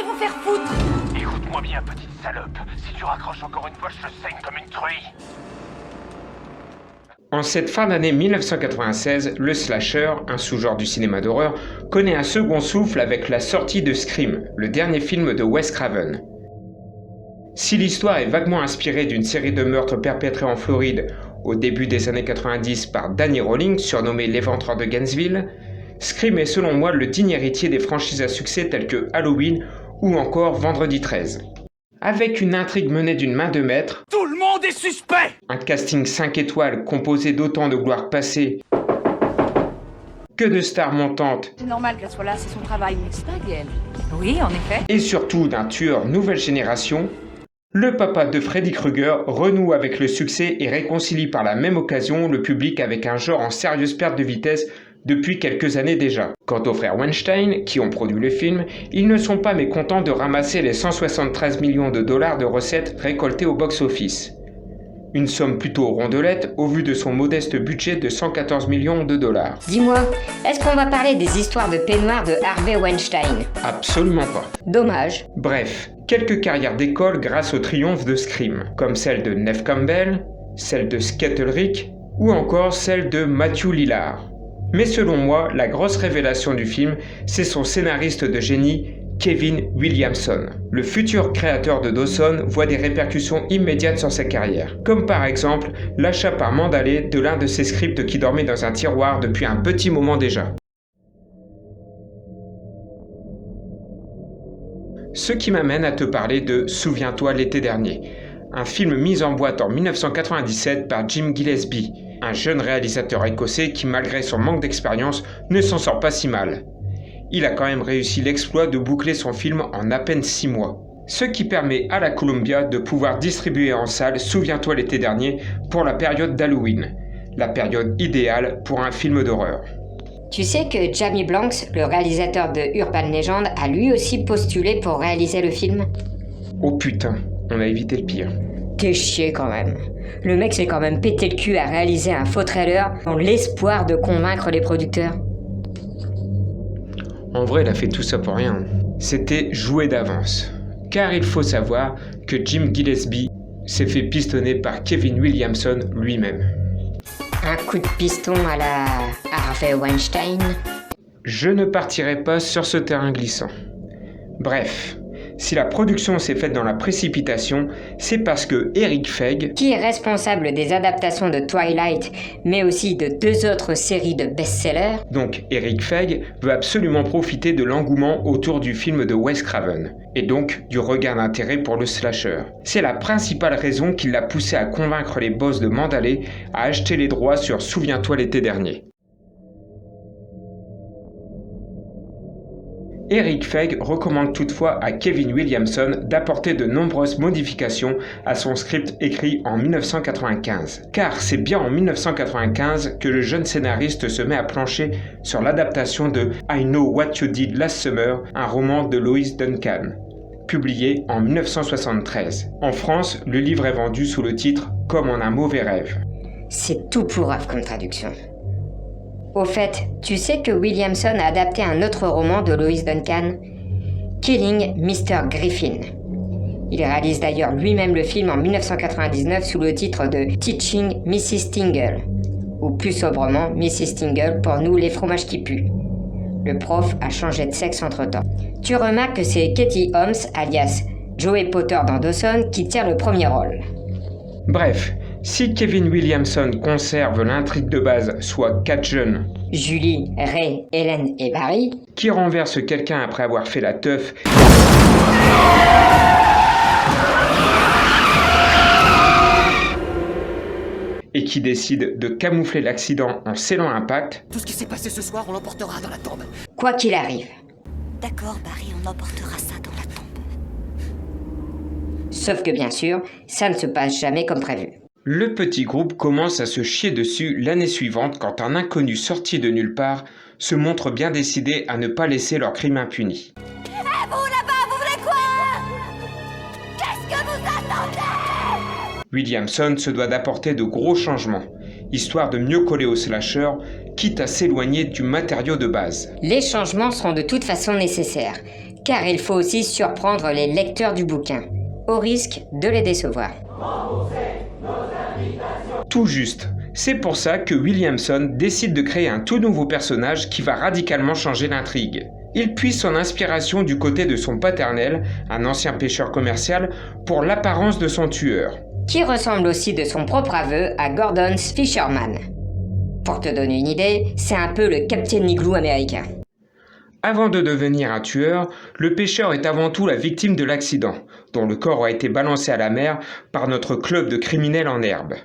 allez vous faire foutre! Écoute-moi bien, petite salope. Si tu raccroches encore une fois, je te saigne comme une truie. En cette fin d'année 1996, le slasher, un sous-genre du cinéma d'horreur, connaît un second souffle avec la sortie de Scream, le dernier film de Wes Craven. Si l'histoire est vaguement inspirée d'une série de meurtres perpétrés en Floride au début des années 90 par Danny Rawlings, surnommé l'Éventreur de Gainesville, Scream est selon moi le digne héritier des franchises à succès telles que Halloween ou encore Vendredi 13. Avec une intrigue menée d'une main de maître, Tout le monde est suspect! un casting 5 étoiles composé d'autant de gloires passées que de stars montantes C'est normal qu'elle soit là, c'est son travail, mais c'est pas elle. Oui, en effet. et surtout d'un tueur nouvelle génération, le papa de Freddy Krueger renoue avec le succès et réconcilie par la même occasion le public avec un genre en sérieuse perte de vitesse depuis quelques années déjà. Quant aux frères Weinstein, qui ont produit le film, ils ne sont pas mécontents de ramasser les 173 millions de dollars de recettes récoltées au box-office. Une somme plutôt rondelette au vu de son modeste budget de 114 millions de dollars. Dis-moi, est-ce qu'on va parler des histoires de peignoir de Harvey Weinstein? Absolument pas. Dommage. Bref, quelques carrières d'école grâce au triomphe de Scream, comme celle de Neve Campbell, celle de Skettlerick ou encore celle de Matthew Lillard. Mais selon moi, la grosse révélation du film, c'est son scénariste de génie, Kevin Williamson. Le futur créateur de Dawson voit des répercussions immédiates sur sa carrière, comme par exemple l'achat par Mandalay de l'un de ses scripts qui dormait dans un tiroir depuis un petit moment déjà. Ce qui m'amène à te parler de Souviens-toi l'été dernier, un film mis en boîte en 1997 par Jim Gillespie, un jeune réalisateur écossais qui, malgré son manque d'expérience, ne s'en sort pas si mal. Il a quand même réussi l'exploit de boucler son film en à peine 6 mois. Ce qui permet à la Columbia de pouvoir distribuer en salle Souviens-toi l'été dernier pour la période d'Halloween, la période idéale pour un film d'horreur. Tu sais que Jamie Blanks, le réalisateur de Urban Legend, a lui aussi postulé pour réaliser le film? Oh putain, on a évité le pire. T'es chier quand même. Le mec s'est quand même pété le cul à réaliser un faux trailer dans l'espoir de convaincre les producteurs. En vrai, il a fait tout ça pour rien. C'était joué d'avance. Car il faut savoir que Jim Gillespie s'est fait pistonner par Kevin Williamson lui-même. Un coup de piston à la Harvey Weinstein. Je ne partirai pas sur ce terrain glissant. Bref, si la production s'est faite dans la précipitation, c'est parce que Eric Feig, Qui est responsable des adaptations de Twilight, mais aussi de 2 autres séries de best-sellers, donc Eric Feig, veut absolument profiter de l'engouement autour du film de Wes Craven, et donc du regain d'intérêt pour le slasher. C'est la principale raison qui l'a poussé à convaincre les boss de Mandalay à acheter les droits sur Souviens-toi l'été dernier. Eric Feig recommande toutefois à Kevin Williamson d'apporter de nombreuses modifications à son script écrit en 1995. Car c'est bien en 1995 que le jeune scénariste se met à plancher sur l'adaptation de I Know What You Did Last Summer, un roman de Lois Duncan, publié en 1973. En France, le livre est vendu sous le titre Comme en un mauvais rêve. c'est tout pourrave comme traduction. Au fait, tu sais que Williamson a adapté un autre roman de Lois Duncan, Killing Mr. Griffin. Il réalise d'ailleurs lui-même le film en 1999 sous le titre de Teaching Mrs. Tingle, ou plus sobrement Mrs. Tingle pour nous les fromages qui puent. Le prof a changé de sexe entre-temps. Tu remarques que c'est Katie Holmes, alias Joey Potter dans Dawson, qui tient le premier rôle. Bref, si Kevin Williamson conserve l'intrigue de base, soit 4 jeunes Julie, Ray, Hélène et Barry, qui renversent quelqu'un après avoir fait la teuf et qui décident de camoufler l'accident en scellant un pacte, Tout ce qui s'est passé ce soir, on l'emportera dans la tombe. quoi qu'il arrive. D'accord, Barry, on emportera ça dans la tombe. Sauf que bien sûr, ça ne se passe jamais comme prévu. le petit groupe commence à se chier dessus l'année suivante quand un inconnu sorti de nulle part se montre bien décidé à ne pas laisser leur crime impuni. Et vous là-bas, vous voulez quoi? Qu'est-ce que vous attendez? Williamson se doit d'apporter de gros changements, histoire de mieux coller au slasher, quitte à s'éloigner du matériau de base. Les changements seront de toute façon nécessaires, car il faut aussi surprendre les lecteurs du bouquin, au risque de les décevoir. Tout juste. C'est pour ça que Williamson décide de créer un tout nouveau personnage qui va radicalement changer l'intrigue. Il puise son inspiration du côté de son paternel, un ancien pêcheur commercial, pour l'apparence de son tueur. Qui ressemble aussi de son propre aveu à Gordon's Fisherman. Pour te donner une idée, c'est un peu le Captain Igloo américain. Avant de devenir un tueur, le pêcheur est avant tout la victime de l'accident, dont le corps a été balancé à la mer par notre club de criminels en herbe.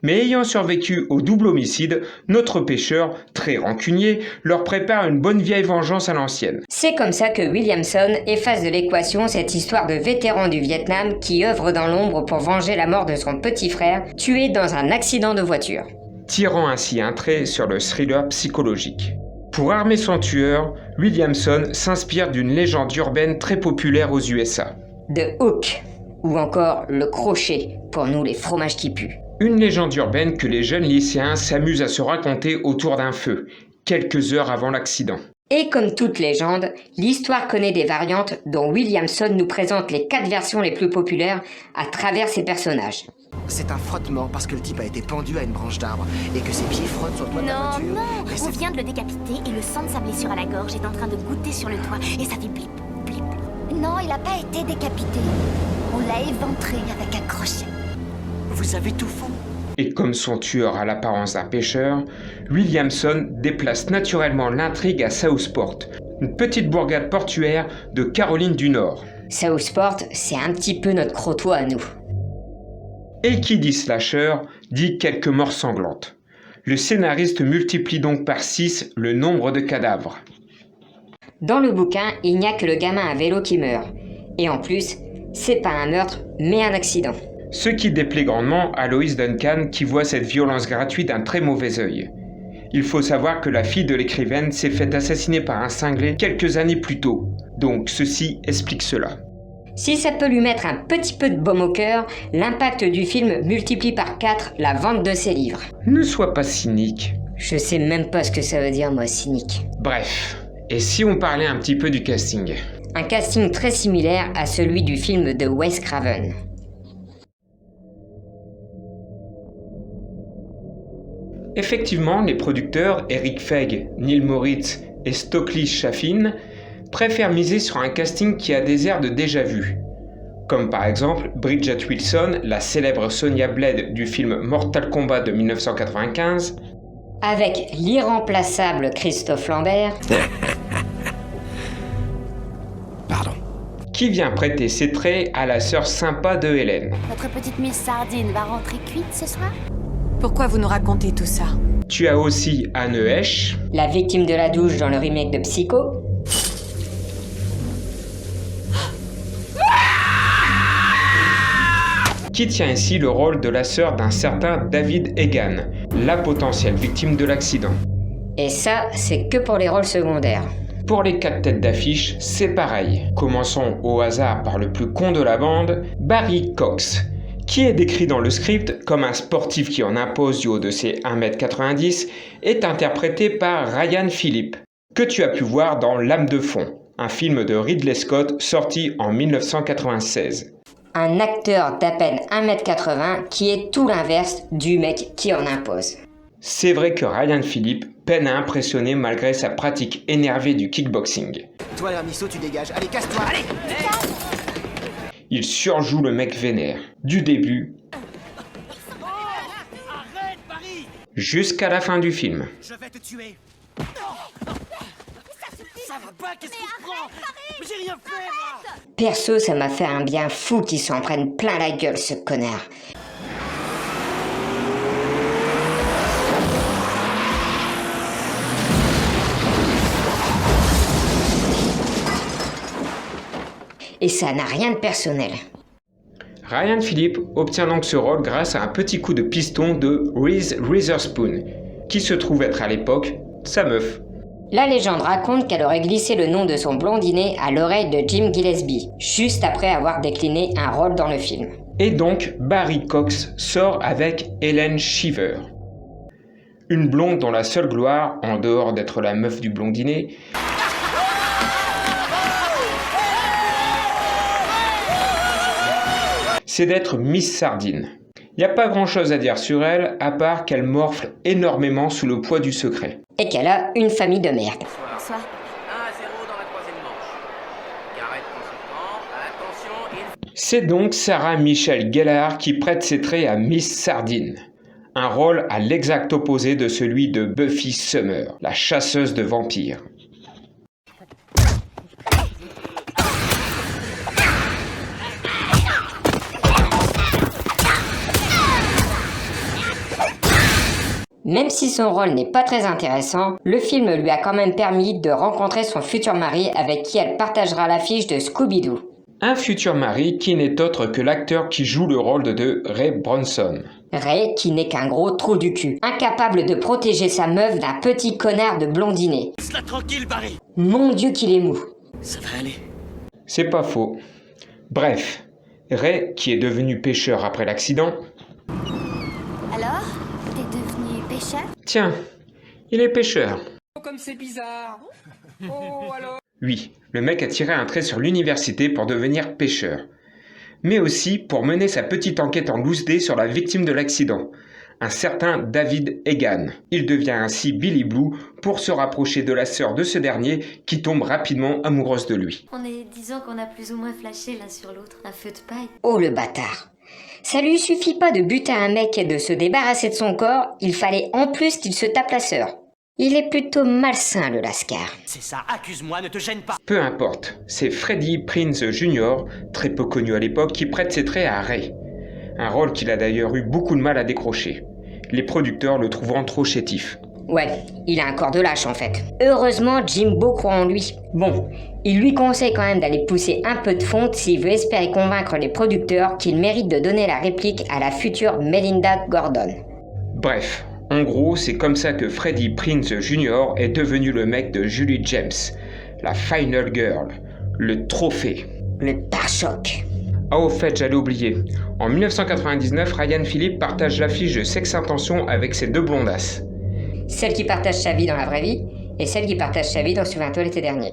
Mais ayant survécu au double homicide, notre pêcheur, très rancunier, leur prépare une bonne vieille vengeance à l'ancienne. C'est comme ça que Williamson efface de l'équation cette histoire de vétéran du Vietnam qui œuvre dans l'ombre pour venger la mort de son petit frère, tué dans un accident de voiture. Tirant ainsi un trait sur le thriller psychologique. Pour armer son tueur, Williamson s'inspire d'une légende urbaine très populaire aux USA. The Hook, ou encore le crochet, pour nous les fromages qui puent. Une légende urbaine que les jeunes lycéens s'amusent à se raconter autour d'un feu, quelques heures avant l'accident. Et comme toute légende, l'histoire connaît des variantes dont Williamson nous présente les 4 versions les plus populaires à travers ses personnages. C'est un frottement parce que le type a été pendu à une branche d'arbre et que ses pieds frottent sur le toit de la Non, voiture. non, Et on c'est- vient de le décapiter et le sang de sa blessure à la gorge est en train de goûter sur le toit et ça fait blip, blip. Non, il n'a pas été décapité. On l'a éventré avec un crochet. Vous avez tout faux. Et comme son tueur a l'apparence d'un pêcheur, Williamson déplace naturellement l'intrigue à Southport, une petite bourgade portuaire de Caroline du Nord. Southport, c'est un petit peu notre crotoy à nous. Et qui dit slasher, dit quelques morts sanglantes. Le scénariste multiplie donc par 6 le nombre de cadavres. Dans le bouquin, il n'y a que le gamin à vélo qui meurt. Et en plus, c'est pas un meurtre, mais un accident. Ce qui déplaît grandement à Lois Duncan qui voit cette violence gratuite d'un très mauvais œil. Il faut savoir que la fille de l'écrivaine s'est fait assassiner par un cinglé quelques années plus tôt, donc ceci explique cela. Si ça peut lui mettre un petit peu de baume au cœur, l'impact du film multiplie par 4 la vente de ses livres. Ne sois pas cynique. Je sais même pas ce que ça veut dire, moi, cynique. Bref, et si on parlait un petit peu du casting ? Un casting très similaire à celui du film de Wes Craven. Effectivement, les producteurs Eric Feig, Neil Moritz et Stokely Chaffin préfèrent miser sur un casting qui a des airs de déjà-vu. Comme par exemple Bridget Wilson, la célèbre Sonya Blade du film Mortal Kombat de 1995, Avec l'irremplaçable Christophe Lambert, Pardon. qui vient prêter ses traits à la sœur sympa de Hélène. Notre petite Miss Sardine va rentrer cuite ce soir? Pourquoi vous nous racontez tout ça? Tu as aussi Anne Heche, la victime de la douche dans le remake de Psycho, qui tient ici le rôle de la sœur d'un certain David Egan, la potentielle victime de l'accident. et ça, c'est que pour les rôles secondaires. Pour les 4 têtes d'affiche, c'est pareil. Commençons au hasard par le plus con de la bande, Barry Cox, qui est décrit dans le script comme un sportif qui en impose du haut de ses 1m90, est interprété par Ryan Phillippe, que tu as pu voir dans L'âme de fond, un film de Ridley Scott sorti en 1996. Un acteur d'à peine 1m80 qui est tout l'inverse du mec qui en impose. C'est vrai que Ryan Phillippe peine à impressionner malgré sa pratique énervée du kickboxing. Toi, l'hermisso, tu dégages. Allez, casse-toi. Allez. Il surjoue le mec vénère, du début jusqu'à la fin du film. Je vais te tuer. Ça va pas, qu'est-ce qui te prend? J'ai rien fait, moi. Perso, ça m'a fait un bien fou qu'il s'en prenne plein la gueule, ce connard. Et ça n'a rien de personnel. Ryan Phillippe obtient donc ce rôle grâce à un petit coup de piston de Reese Witherspoon, qui se trouve être à l'époque sa meuf. La légende raconte qu'elle aurait glissé le nom de son blondinet à l'oreille de Jim Gillespie, juste après avoir décliné un rôle dans le film. Et donc Barry Cox sort avec Helen Shiver. Une blonde dont la seule gloire, en dehors d'être la meuf du blondinet, c'est d'être Miss Sardine. Il n'y a pas grand chose à dire sur elle, à part qu'elle morfle énormément sous le poids du secret. Et qu'elle a une famille de merde. Bonsoir. 1-0 dans la troisième manche. Garrett prend son temps. Attention, C'est donc Sarah Michelle Gellar qui prête ses traits à Miss Sardine. Un rôle à l'exact opposé de celui de Buffy Summer, la chasseuse de vampires. Même si son rôle n'est pas très intéressant, le film lui a quand même permis de rencontrer son futur mari avec qui elle partagera l'affiche de Scooby-Doo. Un futur mari qui n'est autre que l'acteur qui joue le rôle de Ray Bronson. Ray qui n'est qu'un gros trou du cul, incapable de protéger sa meuf d'un petit connard de blondinet. Laisse-la tranquille, Barry. Mon Dieu qu'il est mou. Ça va aller. C'est pas faux. Bref, Ray, qui est devenu pêcheur après l'accident, Alors, t'es devenu pêcheur? tiens, il est pêcheur. comme c'est bizarre. Oh, alors. Oui, le mec a tiré un trait sur l'université pour devenir pêcheur. Mais aussi pour mener sa petite enquête en loose dé sur la victime de l'accident, un certain David Egan. Il devient ainsi Billy Blue pour se rapprocher de la sœur de ce dernier qui tombe rapidement amoureuse de lui. On est 10 ans qu'on a plus ou moins flashé l'un sur l'autre, un feu de paille. Oh le bâtard. Ça lui suffit pas de buter un mec et de se débarrasser de son corps, il fallait en plus qu'il se tape la sœur. Il est plutôt malsain le lascar. C'est ça, accuse-moi, ne te gêne pas. Peu importe, c'est Freddie Prinze Jr., très peu connu à l'époque, qui prête ses traits à Ray. Un rôle qu'il a d'ailleurs eu beaucoup de mal à décrocher, les producteurs le trouvant trop chétif. Ouais, il a un corps de lâche en fait. Heureusement, Jimbo croit en lui. Bon, il lui conseille quand même d'aller pousser un peu de fonte s'il veut espérer convaincre les producteurs qu'il mérite de donner la réplique à la future Melinda Gordon. Bref, en gros, c'est comme ça que Freddie Prinze Jr. est devenu le mec de Julie James, la Final Girl, le trophée. Le pare-choc. Ah au fait, j'allais oublier. En 1999, Ryan Phillippe partage l'affiche de Sex Intention avec ses deux blondasses. Celle qui partage sa vie dans la vraie vie et celle qui partage sa vie dans Souviens-toi l'été dernier.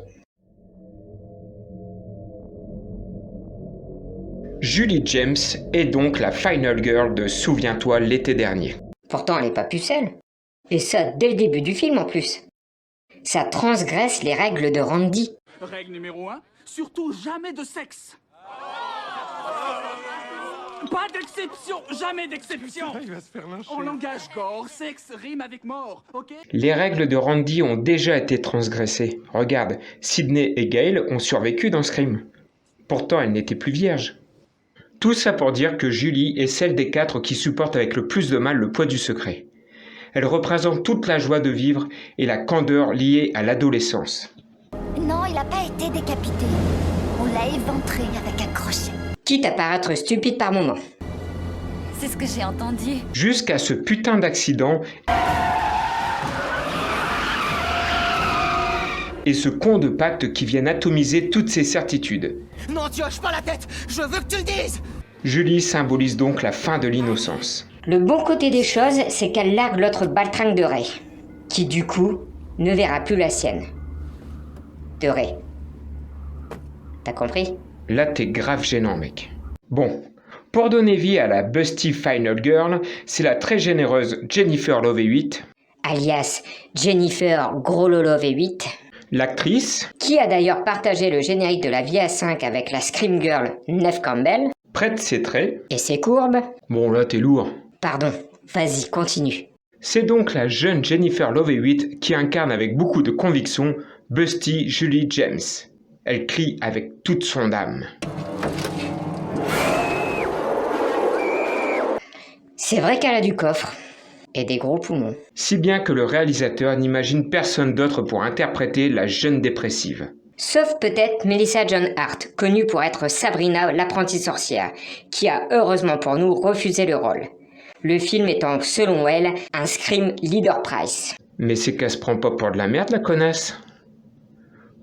Julie James est donc la Final Girl de Souviens-toi l'été dernier. Pourtant, elle n'est pas pucelle. Et ça, dès le début du film en plus. Ça transgresse les règles de Randy. Règle numéro 1, surtout jamais de sexe. Pas d'exception, jamais d'exception. Il va se faire lyncher. En langage gore, sexe rime avec mort, ok? Les règles de Randy ont déjà été transgressées. Regarde, Sidney et Gail ont survécu dans ce crime. Pourtant, elles n'étaient plus vierges. Tout ça pour dire que Julie est celle des 4 qui supporte avec le plus de mal le poids du secret. Elle représente toute la joie de vivre et la candeur liée à l'adolescence. Non, il a pas été décapité. On l'a éventré avec un crochet. Quitte à paraître stupide par moments. C'est ce que j'ai entendu. Jusqu'à ce putain d'accident et ce con de pacte qui viennent atomiser toutes ses certitudes. Non, tu hoches pas la tête. Je veux que tu le dises. Julie symbolise donc la fin de l'innocence. Le bon côté des choses, c'est qu'elle largue l'autre baltringue de Ray, qui du coup ne verra plus la sienne. De Ray. T'as compris? Là, t'es grave gênant, mec. Bon, pour donner vie à la Busty Final Girl, c'est la très généreuse Jennifer Love Hewitt, Alias Jennifer Gros Lolo V8, l'actrice, qui a d'ailleurs partagé le générique de la Vie à 5 avec la Scream Girl Neve Campbell, prête ses traits. et ses courbes. Bon, là, t'es lourd. Pardon, vas-y, continue. C'est donc la jeune Jennifer Love Hewitt qui incarne avec beaucoup de conviction Busty Julie James. Elle crie avec toute son âme. C'est vrai qu'elle a du coffre. Et des gros poumons. Si bien que le réalisateur n'imagine personne d'autre pour interpréter la jeune dépressive. Sauf peut-être Melissa John Hart, connue pour être Sabrina l'apprentie sorcière, qui a heureusement pour nous refusé le rôle. Le film étant, selon elle, un Scream Leader Prize. Mais c'est qu'elle se prend pas pour de la merde, la connasse.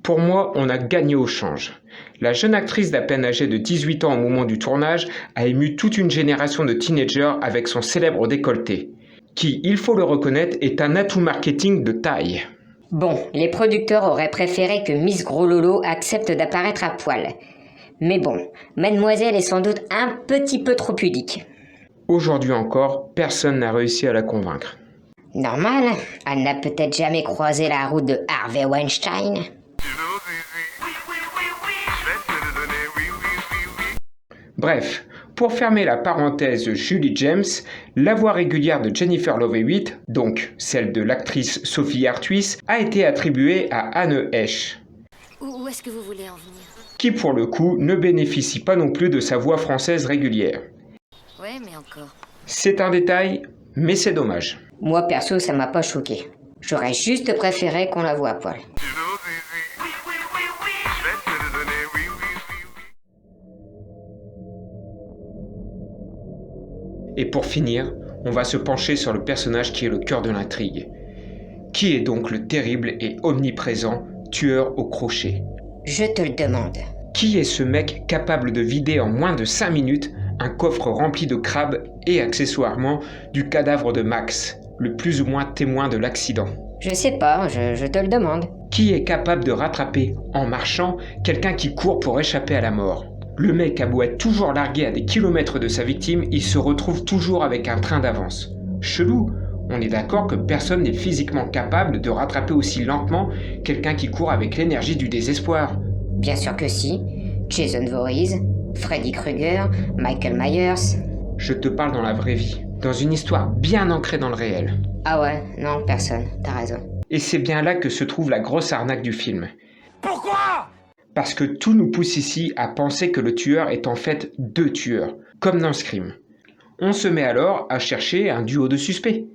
Pour moi, on a gagné au change. La jeune actrice d'à peine âgée de 18 ans au moment du tournage a ému toute une génération de teenagers avec son célèbre décolleté, qui, il faut le reconnaître, est un atout marketing de taille. Bon, les producteurs auraient préféré que Miss Gros Lolo accepte d'apparaître à poil. Mais bon, mademoiselle est sans doute un petit peu trop pudique. Aujourd'hui encore, personne n'a réussi à la convaincre. Normal, elle n'a peut-être jamais croisé la route de Harvey Weinstein. Bref, pour fermer la parenthèse Julie James, la voix régulière de Jennifer Love Hewitt, donc celle de l'actrice Sophie Artuis, a été attribuée à Anne Heche, Où est-ce que vous voulez en venir? qui pour le coup ne bénéficie pas non plus de sa voix française régulière. Ouais, mais encore. C'est un détail, mais c'est dommage. Moi perso, ça m'a pas choqué. J'aurais juste préféré qu'on la voie à poil. Et pour finir, on va se pencher sur le personnage qui est le cœur de l'intrigue. Qui est donc le terrible et omniprésent tueur au crochet? Je te le demande. Qui est ce mec capable de vider en moins de 5 minutes un coffre rempli de crabes et accessoirement du cadavre de Max, le plus ou moins témoin de l'accident? Je sais pas, je te le demande. Qui est capable de rattraper, en marchant, quelqu'un qui court pour échapper à la mort? Le mec a beau être toujours largué à des kilomètres de sa victime, il se retrouve toujours avec un train d'avance. Chelou, on est d'accord que personne n'est physiquement capable de rattraper aussi lentement quelqu'un qui court avec l'énergie du désespoir. Bien sûr que si. Jason Voorhees, Freddy Krueger, Michael Myers. Je te parle dans la vraie vie, dans une histoire bien ancrée dans le réel. Ah ouais, non, personne, t'as raison. Et c'est bien là que se trouve la grosse arnaque du film. Pourquoi? Parce que tout nous pousse ici à penser que le tueur est en fait 2 tueurs, comme dans Scream. On se met alors à chercher un duo de suspects.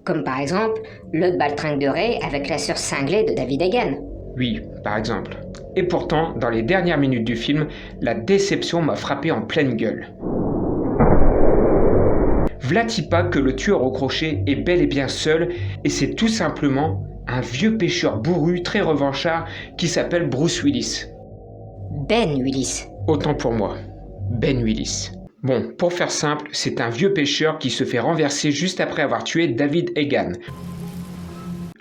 Comme par exemple, le baltringue de Ray avec la sœur cinglée de David Egan. Oui, par exemple. Et pourtant, dans les dernières minutes du film, la déception m'a frappé en pleine gueule. V'là-t-il pas que le tueur au crochet est bel et bien seul, et c'est tout simplement un vieux pêcheur bourru très revanchard qui s'appelle Bruce Willis. Ben Willis. Autant pour moi, Ben Willis. Bon, pour faire simple, c'est un vieux pêcheur qui se fait renverser juste après avoir tué David Egan,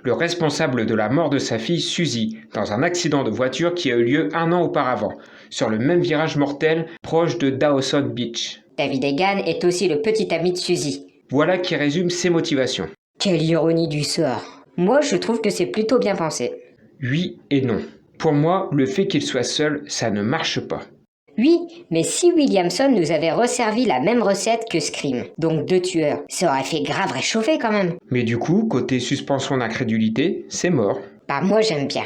le responsable de la mort de sa fille Suzy, dans un accident de voiture qui a eu lieu 1 an auparavant, sur le même virage mortel proche de Dawson Beach. David Egan est aussi le petit ami de Suzy. Voilà qui résume ses motivations. Quelle ironie du sort. Moi, je trouve que c'est plutôt bien pensé. Oui et non. Pour moi, le fait qu'il soit seul, ça ne marche pas. Oui, mais si Williamson nous avait resservi la même recette que Scream, donc 2 tueurs, ça aurait fait grave réchauffer quand même. Mais du coup, côté suspension d'incrédulité, c'est mort. Bah moi j'aime bien.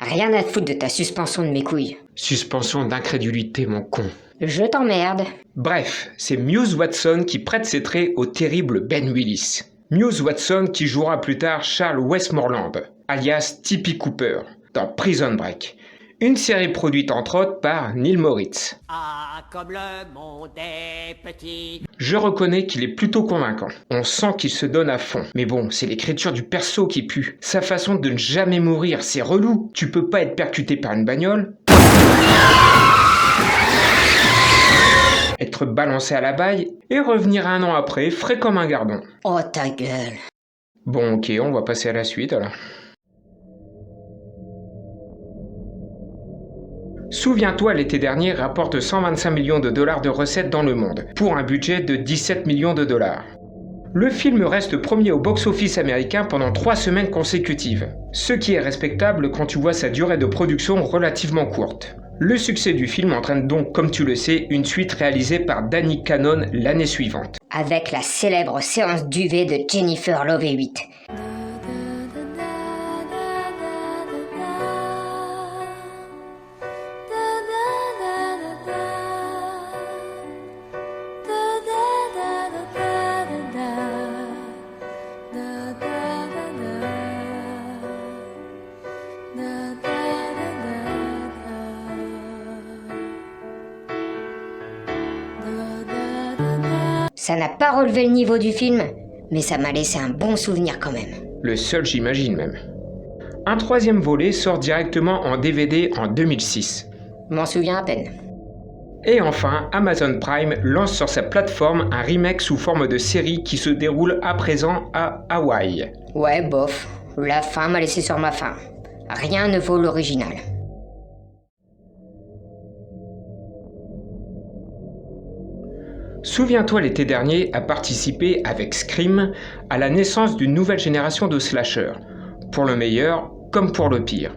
Rien à te foutre de ta suspension de mes couilles. Suspension d'incrédulité, mon con. Je t'emmerde. Bref, c'est Muse Watson qui prête ses traits au terrible Ben Willis. Muse Watson qui jouera plus tard Charles Westmoreland, alias Tippy Cooper, dans Prison Break. Une série produite entre autres par Neil Moritz. Ah, comme le monde est petit. Je reconnais qu'il est plutôt convaincant. On sent qu'il se donne à fond. Mais bon, c'est l'écriture du perso qui pue. Sa façon de ne jamais mourir, c'est relou. Tu peux pas être percuté par une bagnole, être balancé à la baille et revenir 1 an après, frais comme un gardon. Oh ta gueule. Bon ok, on va passer à la suite alors. Souviens-toi, l'été dernier rapporte 125 millions de dollars de recettes dans le monde, pour un budget de 17 millions de dollars. Le film reste premier au box-office américain pendant 3 semaines consécutives, ce qui est respectable quand tu vois sa durée de production relativement courte. Le succès du film entraîne donc, comme tu le sais, une suite réalisée par Danny Cannon l'année suivante. Avec la célèbre séance d'UV de Jennifer Love Hewitt. Ça n'a pas relevé le niveau du film, mais ça m'a laissé un bon souvenir quand même. Le seul, j'imagine même. Un 3e volet sort directement en DVD en 2006. M'en souviens à peine. Et enfin, Amazon Prime lance sur sa plateforme un remake sous forme de série qui se déroule à présent à Hawaï. Ouais, bof. La fin m'a laissé sur ma faim. Rien ne vaut l'original. Souviens-toi l'été dernier a participé avec Scream à la naissance d'une nouvelle génération de slashers, pour le meilleur comme pour le pire.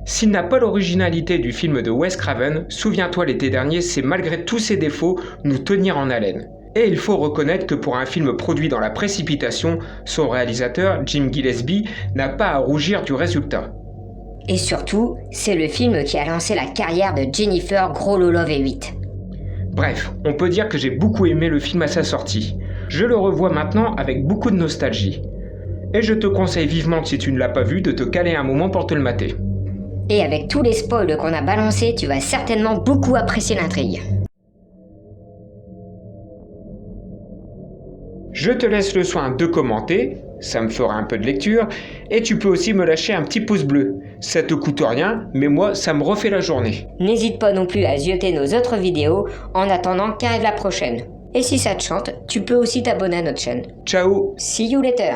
S'il n'a pas l'originalité du film de Wes Craven, souviens-toi l'été dernier sait malgré tous ses défauts nous tenir en haleine. Et il faut reconnaître que pour un film produit dans la précipitation, son réalisateur, Jim Gillespie, n'a pas à rougir du résultat. Et surtout, c'est le film qui a lancé la carrière de Jennifer Grololo-V8. Bref, on peut dire que j'ai beaucoup aimé le film à sa sortie. Je le revois maintenant avec beaucoup de nostalgie. Et je te conseille vivement que si tu ne l'as pas vu, de te caler un moment pour te le mater. Et avec tous les spoils qu'on a balancés, tu vas certainement beaucoup apprécier l'intrigue. Je te laisse le soin de commenter, ça me fera un peu de lecture, et tu peux aussi me lâcher un petit pouce bleu. Ça te coûte rien, mais moi, ça me refait la journée. N'hésite pas non plus à zioter nos autres vidéos en attendant qu'arrive la prochaine. Et si ça te chante, tu peux aussi t'abonner à notre chaîne. Ciao! See you later!